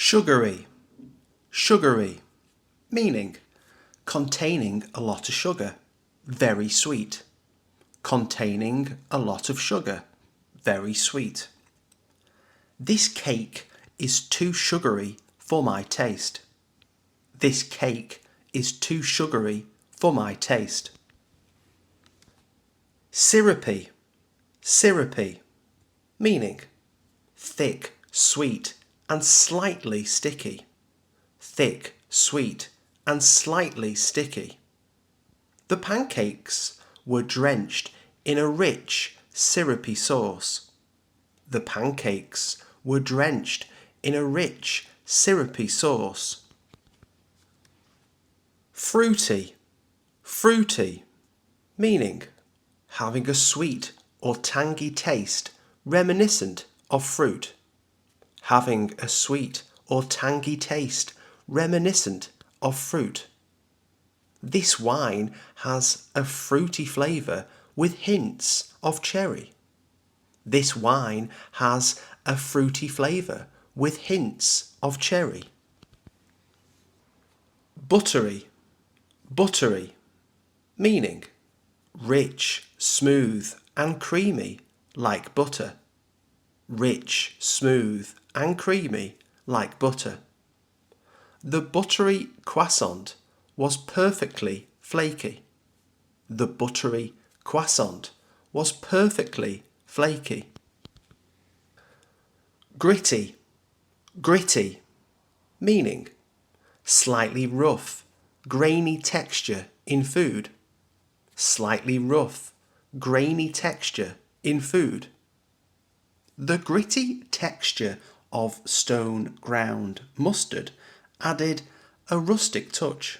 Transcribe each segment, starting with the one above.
Sugary, sugary, meaning containing a lot of sugar, very sweet. Containing a lot of sugar, very sweet. This cake is too sugary for my taste. This cake is too sugary for my taste. Syrupy, syrupy, meaning thick, sweet and slightly sticky. Thick, sweet and slightly sticky. The pancakes were drenched in a rich, syrupy sauce. The pancakes were drenched in a rich, syrupy sauce. Fruity, fruity, meaning having a sweet or tangy taste reminiscent of fruit. Having a sweet or tangy taste reminiscent of fruit. This wine has a fruity flavour with hints of cherry. This wine has a fruity flavour with hints of cherry. Buttery, buttery, meaning rich, smooth and creamy like butter. Rich, smooth and creamy like butter. The buttery croissant was perfectly flaky. The buttery croissant was perfectly flaky. Gritty, gritty, meaning slightly rough, grainy texture in food. Slightly rough, grainy texture in food. The gritty texture of stone ground mustard added a rustic touch.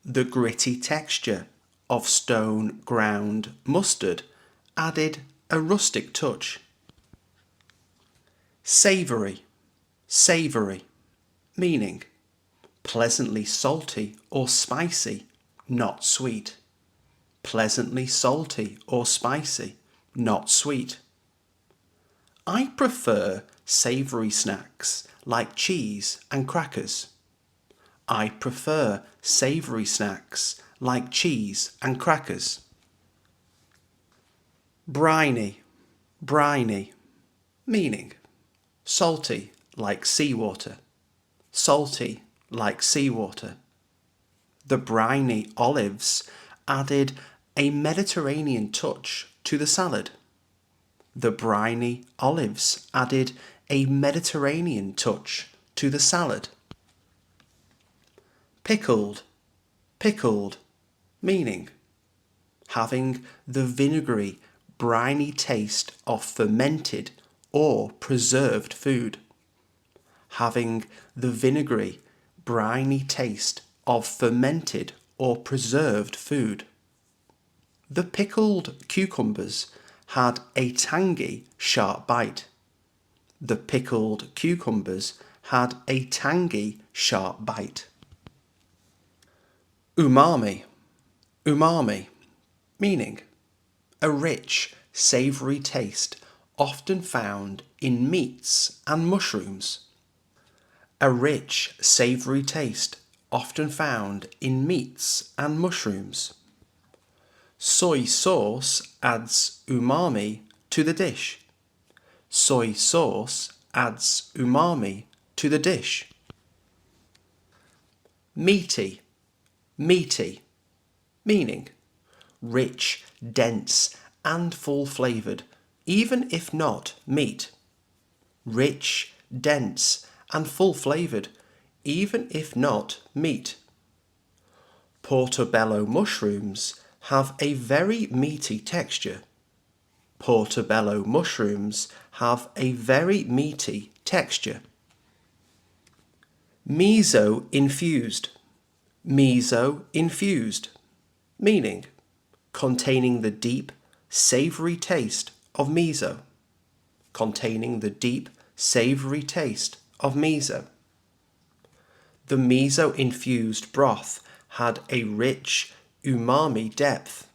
The gritty texture of stone ground mustard added a rustic touch. Savory, savory, meaning pleasantly salty or spicy, not sweet. Pleasantly salty or spicy, not sweet. I prefer savoury snacks like cheese and crackers. I prefer savoury snacks like cheese and crackers. Briny, briny, meaning salty like seawater. Salty like seawater. The briny olives added a Mediterranean touch to the salad. The briny olives added a Mediterranean touch to the salad. Pickled, pickled, meaning having the vinegary, briny taste of fermented or preserved food. Having the vinegary, briny taste of fermented or preserved food. The pickled cucumbers had a tangy, sharp bite. The pickled cucumbers had a tangy, sharp bite. Umami, umami, meaning a rich, savoury taste often found in meats and mushrooms. A rich, savoury taste often found in meats and mushrooms. Soy sauce adds umami to the dish. Soy sauce adds umami to the dish. Meaty, meaty, meaning rich, dense and full flavoured, even if not meat. Rich, dense and full flavoured, even if not meat. Portobello mushrooms have a very meaty texture. Portobello mushrooms have a very meaty texture. Miso infused, miso infused, meaning containing the deep, savoury taste of miso. Containing the deep, savoury taste of miso. The miso infused broth had a rich, umami depth.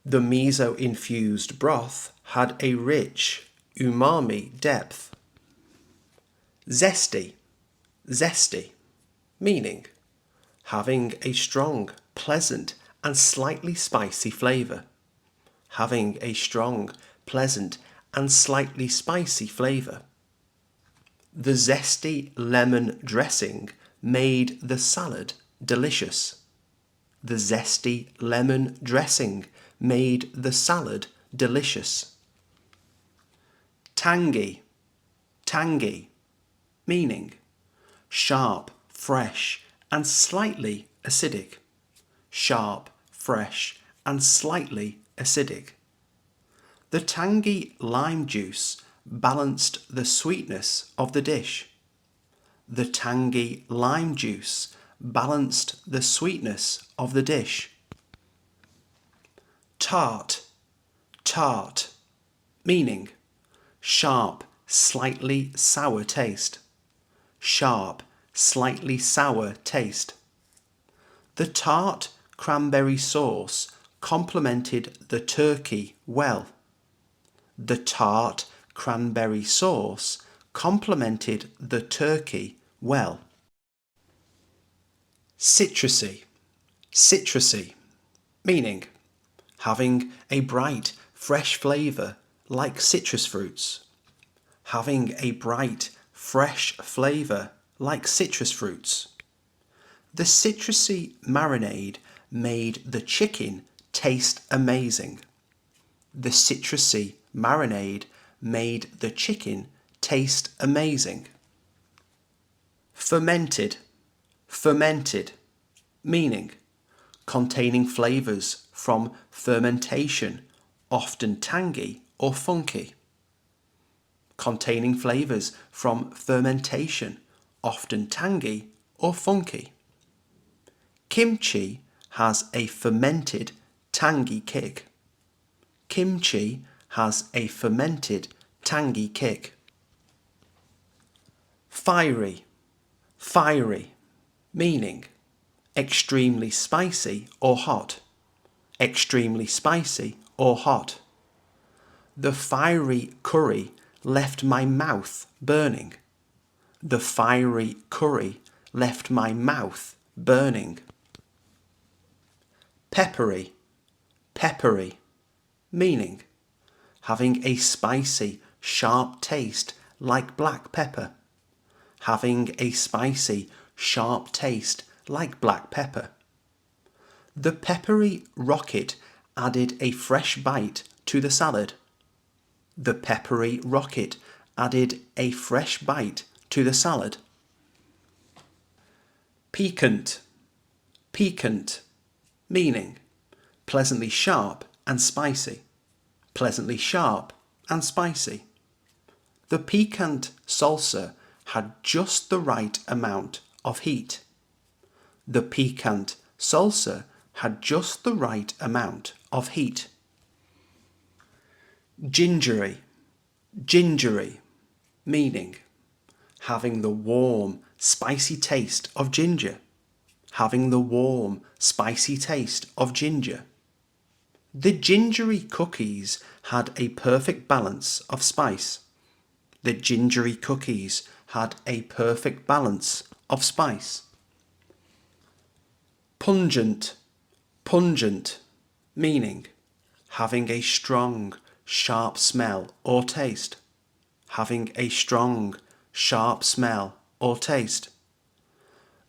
The miso infused broth had a rich umami depth. Zesty, zesty, meaning having a strong, pleasant and slightly spicy flavour. Having a strong, pleasant and slightly spicy flavour. The zesty lemon dressing made the salad delicious. The zesty lemon dressing made the salad delicious. Tangy, tangy, meaning sharp, fresh and slightly acidic. Sharp, fresh and slightly acidic. The tangy lime juice balanced the sweetness of the dish. The tangy lime juice balanced the sweetness of the dish. Tart, tart, meaning sharp, slightly sour taste. Sharp, slightly sour taste. The tart cranberry sauce complemented the turkey well. The tart cranberry sauce complemented the turkey well. Citrusy, citrusy, meaning having a bright, fresh flavour like citrus fruits. Having a bright, fresh flavour like citrus fruits. The citrusy marinade made the chicken taste amazing. The citrusy marinade made the chicken taste amazing. Fermented, fermented, meaning containing flavours from fermentation, often tangy or funky. Containing flavours from fermentation, often tangy or funky. Kimchi has a fermented, tangy kick. Kimchi has a fermented, tangy kick. Fiery, fiery, meaning extremely spicy or hot. Extremely spicy or hot. The fiery curry left my mouth burning. The fiery curry left my mouth burning. Peppery, peppery, meaning having a spicy, sharp taste like black pepper. Having a spicy, sharp taste like black pepper. The peppery rocket added a fresh bite to the salad. The peppery rocket added a fresh bite to the salad. Piquant, piquant, meaning pleasantly sharp and spicy. Pleasantly sharp and spicy. The piquant salsa had just the right amount of heat. The piquant salsa had just the right amount of heat. Gingery, gingery, meaning having the warm, spicy taste of ginger. Having the warm, spicy taste of ginger. The gingery cookies had a perfect balance of spice. The gingery cookies had a perfect balance of spice. Pungent, pungent, meaning having a strong, sharp smell or taste. Having a strong, sharp smell or taste.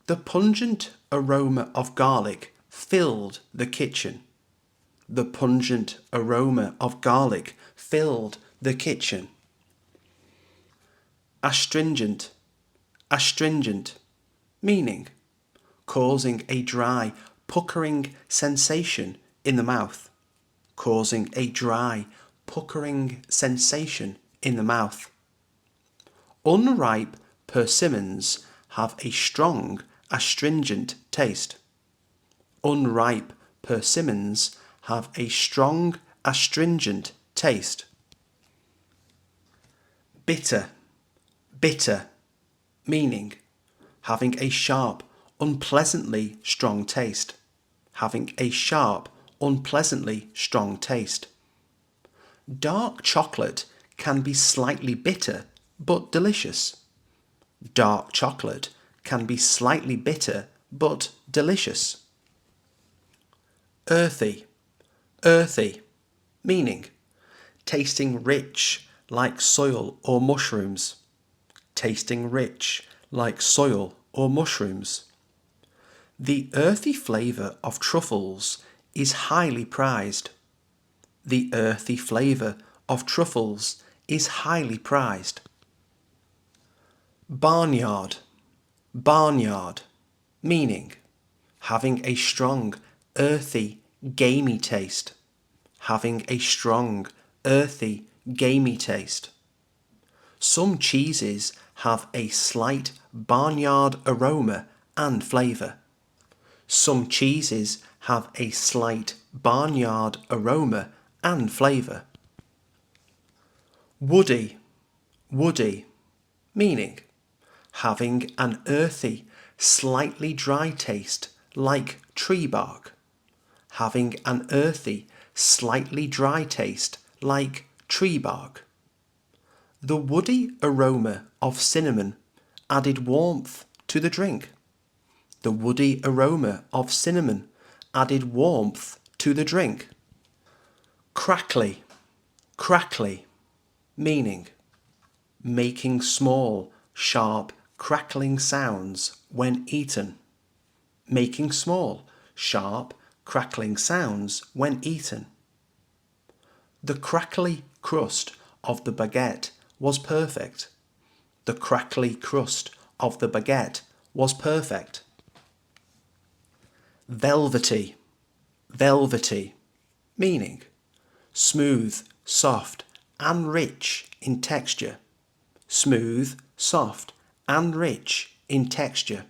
The pungent aroma of garlic filled the kitchen. The pungent aroma of garlic filled the kitchen. Astringent, astringent, meaning causing a dry, puckering sensation in the mouth. Causing a dry, puckering sensation in the mouth. Unripe persimmons have a strong, astringent taste. Unripe persimmons have a strong, astringent taste. Bitter, bitter, meaning having a sharp, unpleasantly strong taste. Having a sharp, unpleasantly strong taste. Dark chocolate can be slightly bitter but delicious. Dark chocolate can be slightly bitter but delicious. Earthy, earthy, meaning tasting rich like soil or mushrooms. Tasting rich like soil or mushrooms. The earthy flavour of truffles is highly prized. The earthy flavour of truffles is highly prized. Barnyard, barnyard, meaning having a strong, earthy, gamey taste. Having a strong, earthy, gamey taste. Some cheeses have a slight barnyard aroma and flavour. Some cheeses have a slight barnyard aroma and flavour. Woody, woody, meaning having an earthy, slightly dry taste like tree bark. Having an earthy, slightly dry taste like tree bark. The woody aroma of cinnamon added warmth to the drink. The woody aroma of cinnamon added warmth to the drink. Crackly, crackly, meaning making small, sharp, crackling sounds when eaten. Making small, sharp, crackling sounds when eaten. The crackly crust of the baguette was perfect. The crackly crust of the baguette was perfect. Velvety, velvety, meaning smooth, soft, and rich in texture. Smooth, soft, and rich in texture.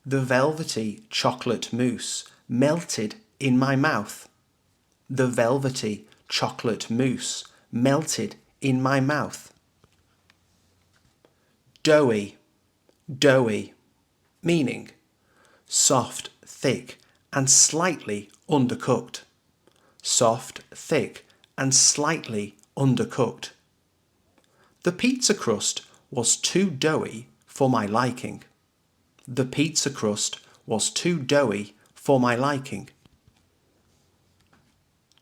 The velvety chocolate mousse melted in my mouth. The velvety chocolate mousse melted in my mouth. Doughy, doughy, meaning soft, thick, and slightly undercooked. Soft, thick, and slightly undercooked. The pizza crust was too doughy for my liking. The pizza crust was too doughy for my liking.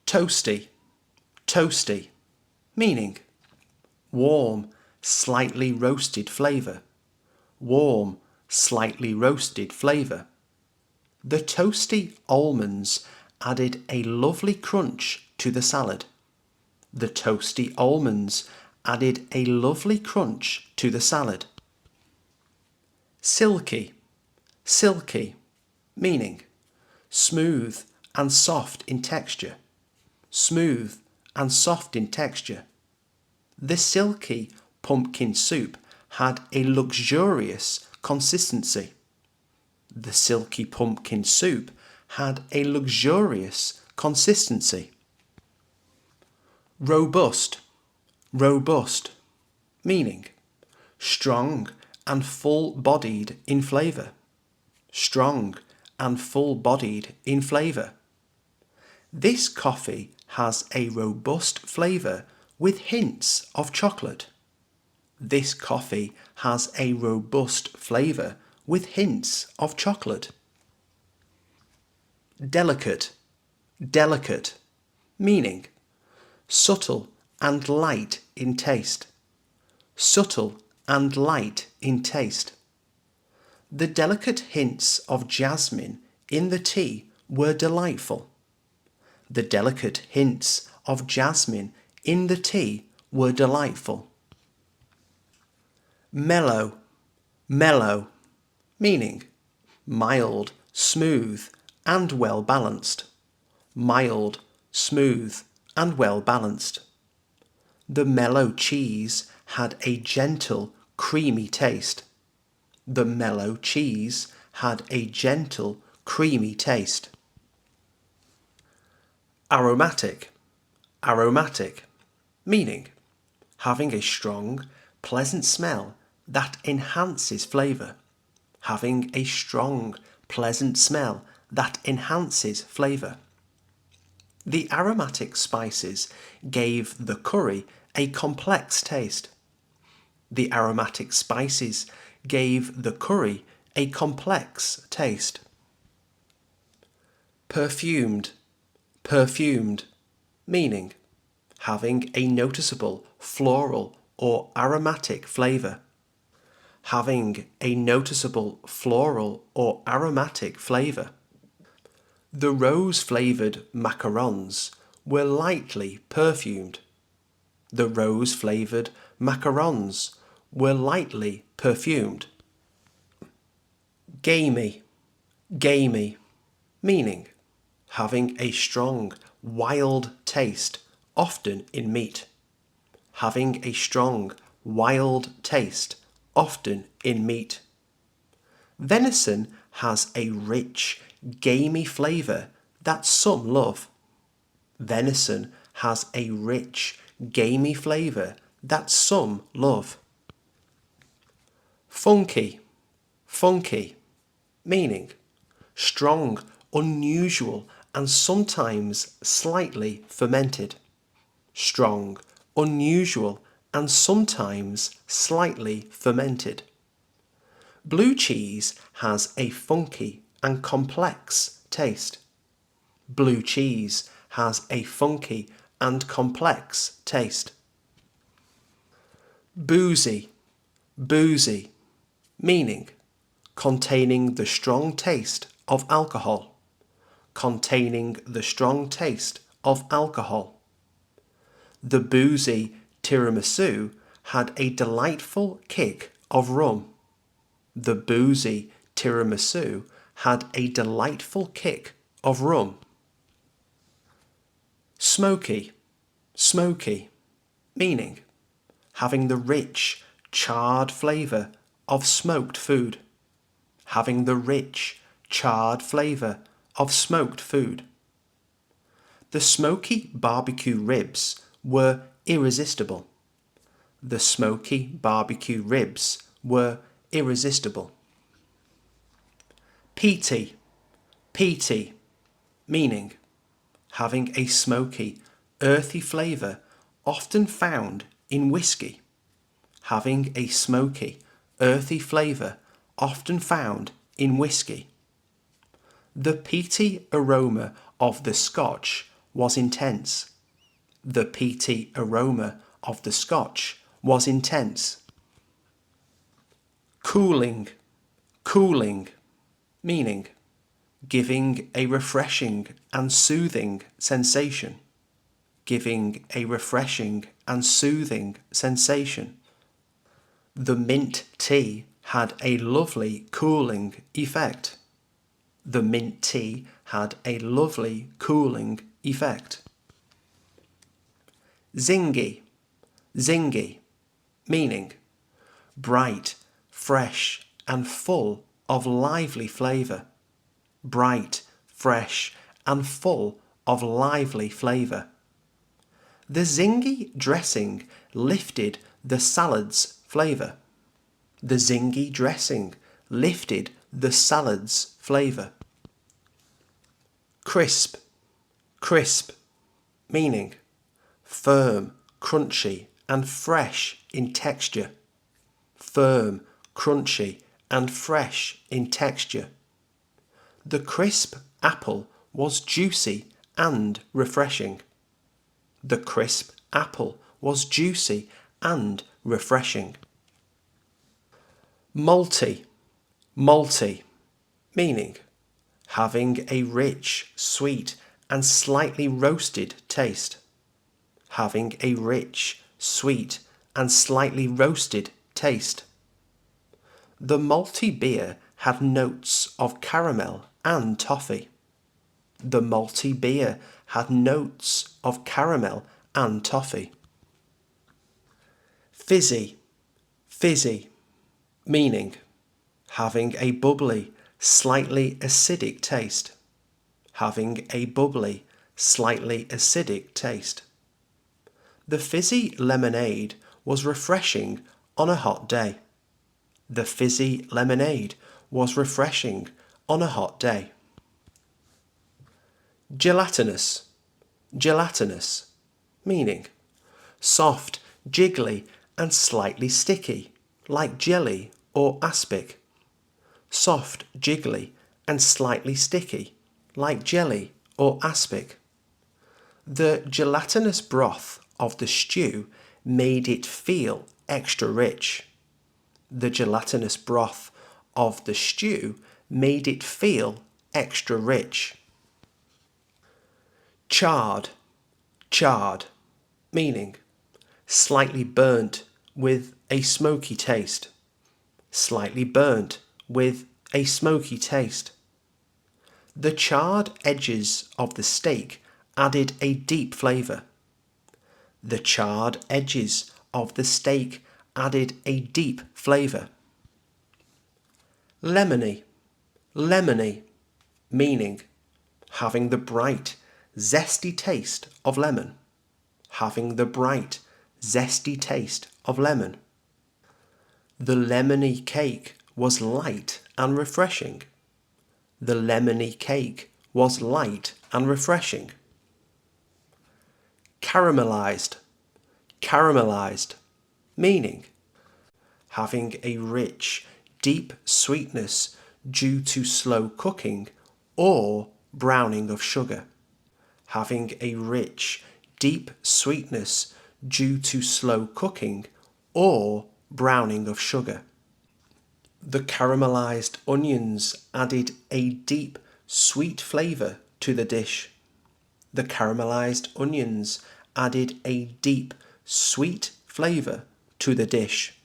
Toasty, toasty, meaning warm, slightly roasted flavour. Warm, slightly roasted flavour. The toasty almonds added a lovely crunch to the salad. The toasty almonds added a lovely crunch to the salad. Silky, silky, meaning smooth and soft in texture. Smooth and soft in texture. The silky pumpkin soup had a luxurious consistency. The silky pumpkin soup had a luxurious consistency. Robust, robust, meaning strong and full-bodied in flavour. Strong and full-bodied in flavour. This coffee has a robust flavour with hints of chocolate. This coffee has a robust flavour with hints of chocolate. Delicate, delicate, meaning subtle and light in taste. Subtle and light in taste. The delicate hints of jasmine in the tea were delightful. The delicate hints of jasmine in the tea were delightful. Mellow, mellow, meaning mild, smooth, and well balanced. Mild, smooth, and well balanced. The mellow cheese had a gentle, creamy taste. The mellow cheese had a gentle, creamy taste. Aromatic, aromatic, meaning having a strong, pleasant smell that enhances flavour. Having a strong, pleasant smell that enhances flavour. The aromatic spices gave the curry a complex taste. The aromatic spices gave the curry a complex taste. Perfumed, perfumed, meaning having a noticeable floral or aromatic flavour. Having a noticeable floral or aromatic flavour. The rose-flavoured macarons were lightly perfumed. The rose-flavoured macarons were lightly perfumed. Gamey, gamey, meaning having a strong, wild taste, often in meat. Having a strong, wild taste, often in meat. Venison has a rich, gamey flavour that some love. Venison has a rich, gamey flavour that some love. Funky, funky, meaning strong, unusual and sometimes slightly fermented. Strong, unusual and sometimes slightly fermented. Blue cheese has a funky and complex taste. Blue cheese has a funky and complex taste. Boozy, boozy, meaning containing the strong taste of alcohol. Containing the strong taste of alcohol. The Boozy tiramisu had a delightful kick of rum. The Boozy tiramisu had a delightful kick of rum. Smoky, smoky, meaning having the rich, charred flavour of smoked food. Having the rich, charred flavour of smoked food. The smoky barbecue ribs were irresistible. The smoky barbecue ribs were irresistible. Peaty, peaty, meaning having a smoky, earthy flavour often found in whiskey. Having a smoky, earthy flavour often found in whiskey. The peaty aroma of the Scotch was intense. The peaty aroma of the Scotch was intense. Cooling, cooling, meaning giving a refreshing and soothing sensation. Giving a refreshing and soothing sensation. The mint tea had a lovely cooling effect. The mint tea had a lovely cooling effect. Zingy, zingy, meaning bright, fresh and full of lively flavour. Bright, fresh and full of lively flavour. The zingy dressing lifted the salad's flavour. The zingy dressing lifted the salad's flavour. Crisp, crisp, meaning firm, crunchy and fresh in texture. Firm, crunchy and fresh in texture. The crisp apple was juicy and refreshing. The crisp apple was juicy and refreshing. Malty, malty, meaning having a rich, sweet and slightly roasted taste. Having a rich, sweet and slightly roasted taste. The malty beer had notes of caramel and toffee. The malty beer had notes of caramel and toffee. Fizzy, fizzy, meaning having a bubbly, slightly acidic taste. Having a bubbly, slightly acidic taste. The fizzy lemonade was refreshing on a hot day. The fizzy lemonade was refreshing on a hot day. Gelatinous, gelatinous, meaning soft, jiggly and slightly sticky, like jelly or aspic. Soft, jiggly, and slightly sticky, like jelly or aspic. The gelatinous broth of the stew made it feel extra rich. The gelatinous broth of the stew made it feel extra rich. Charred, charred, meaning slightly burnt with a smoky taste. Slightly burnt with a smoky taste. The charred edges of the steak added a deep flavour. The charred edges of the steak added a deep flavour. Lemony, lemony, meaning having the bright, zesty taste of lemon. Having the bright, zesty taste of lemon. The lemony cake was light and refreshing. The lemony cake was light and refreshing. Caramelized, caramelized, meaning having a rich, deep sweetness due to slow cooking or browning of sugar. Having a rich, deep sweetness due to slow cooking or browning of sugar. The caramelized onions added a deep, sweet flavour to the dish. The caramelized onions added a deep, sweet flavour to the dish.